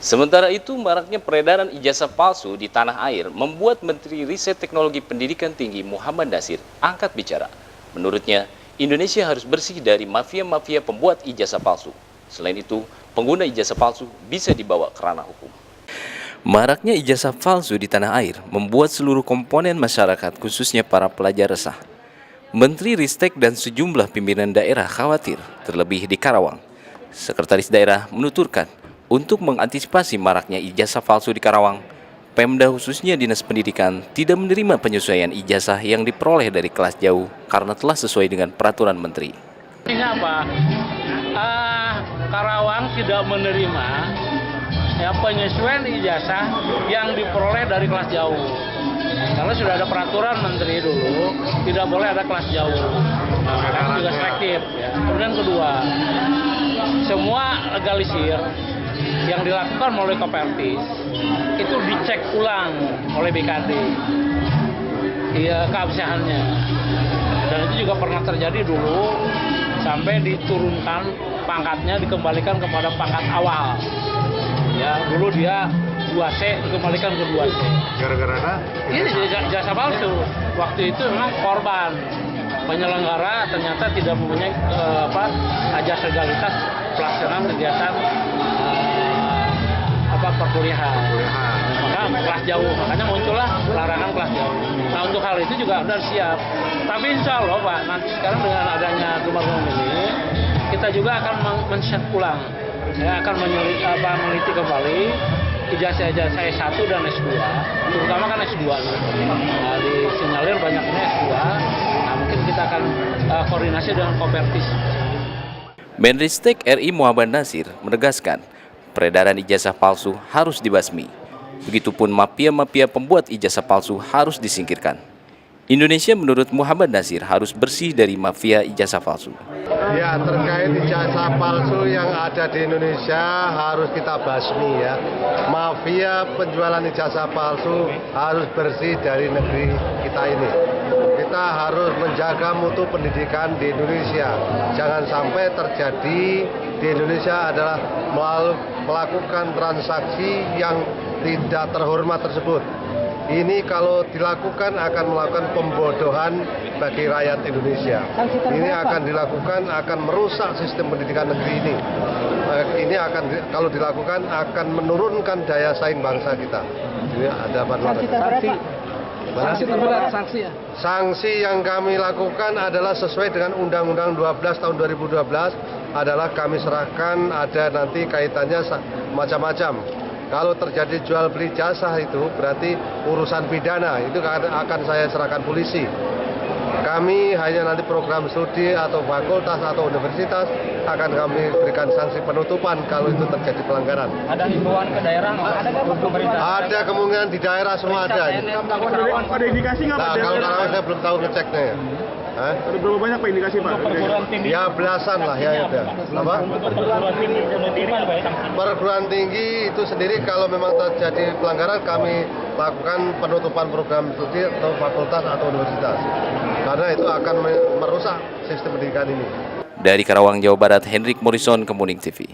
Sementara itu, maraknya peredaran ijazah palsu di tanah air membuat Menteri Riset Teknologi Pendidikan Tinggi Muhammad Nasir angkat bicara. Menurutnya, Indonesia harus bersih dari mafia-mafia pembuat ijazah palsu. Selain itu, pengguna ijazah palsu bisa dibawa ke ranah hukum. Maraknya ijazah palsu di tanah air membuat seluruh komponen masyarakat, khususnya para pelajar, resah. Menteri Ristek dan sejumlah pimpinan daerah khawatir, terlebih di Karawang. Sekretaris daerah menuturkan, untuk mengantisipasi maraknya ijazah palsu di Karawang, Pemda khususnya Dinas Pendidikan tidak menerima penyesuaian ijazah yang diperoleh dari kelas jauh karena telah sesuai dengan peraturan Menteri. Ini apa? Karawang tidak menerima penyesuaian ijazah yang diperoleh dari kelas jauh. Karena sudah ada peraturan Menteri dulu, tidak boleh ada kelas jauh. Karena juga selektif. Ya. Kemudian kedua, semua legalisir yang dilakukan oleh Kopertis itu dicek ulang oleh BKD keabsahannya, dan itu juga pernah terjadi dulu sampai diturunkan pangkatnya, dikembalikan kepada pangkat awal ya. Dulu dia 2C dikembalikan ke 2C gara-gara ini jasa palsu. Waktu itu memang korban penyelenggara ternyata tidak mempunyai ajas legalitas pelaksanaan kegiatan perkuliahan. Maka kelas jauh, makanya muncullah larangan kelas jauh. Nah, untuk hal itu juga sudah siap. Tapi insya Allah Pak, nanti sekarang dengan adanya gemar-gemar ini, kita juga akan men-set ulang, ya, akan meneliti kembali ijazah-ijazah S1 dan S2, terutama kan S2. Nah, disinyalir banyaknya S2. Nah, mungkin kita akan koordinasi dengan Kopertis. Menristek RI Muhammad Nasir menegaskan, peredaran ijazah palsu harus dibasmi. Begitupun mafia-mafia pembuat ijazah palsu harus disingkirkan. Indonesia menurut Muhammad Nasir harus bersih dari mafia ijazah palsu. Ya, terkait ijazah palsu yang ada di Indonesia harus kita basmi ya. Mafia penjualan ijazah palsu harus bersih dari negeri kita ini. Kita harus menjaga mutu pendidikan di Indonesia. Jangan sampai terjadi di Indonesia adalah melakukan transaksi yang tidak terhormat tersebut. Ini kalau dilakukan akan melakukan pembodohan bagi rakyat Indonesia. Ini akan dilakukan akan merusak sistem pendidikan negeri ini. Ini akan kalau dilakukan akan menurunkan daya saing bangsa kita. Ini ada sanksi yang kami lakukan adalah sesuai dengan Undang-Undang 12 tahun 2012 adalah kami serahkan, ada nanti kaitannya macam-macam. Kalau terjadi jual beli jasa itu berarti urusan pidana, itu akan saya serahkan polisi. Kami hanya nanti program studi atau fakultas atau universitas akan kami berikan sanksi penutupan kalau itu terjadi pelanggaran. Ada himbauan ke daerah nggak? Ada kemungkinan di daerah semua ada. Ada indikasi nggak Pak? Nah, kalau Karawang saya belum tahu ngeceknya. Ada berapa banyak Pak indikasi Pak? Ya belasan lah ya itu. Apa? Perguruan tinggi itu sendiri kalau memang terjadi pelanggaran kami lakukan penutupan program studi atau fakultas atau universitas. Karena itu akan merusak sistem pendidikan ini. Dari Karawang, Jawa Barat, Hendrik Morrison, Kemuning TV.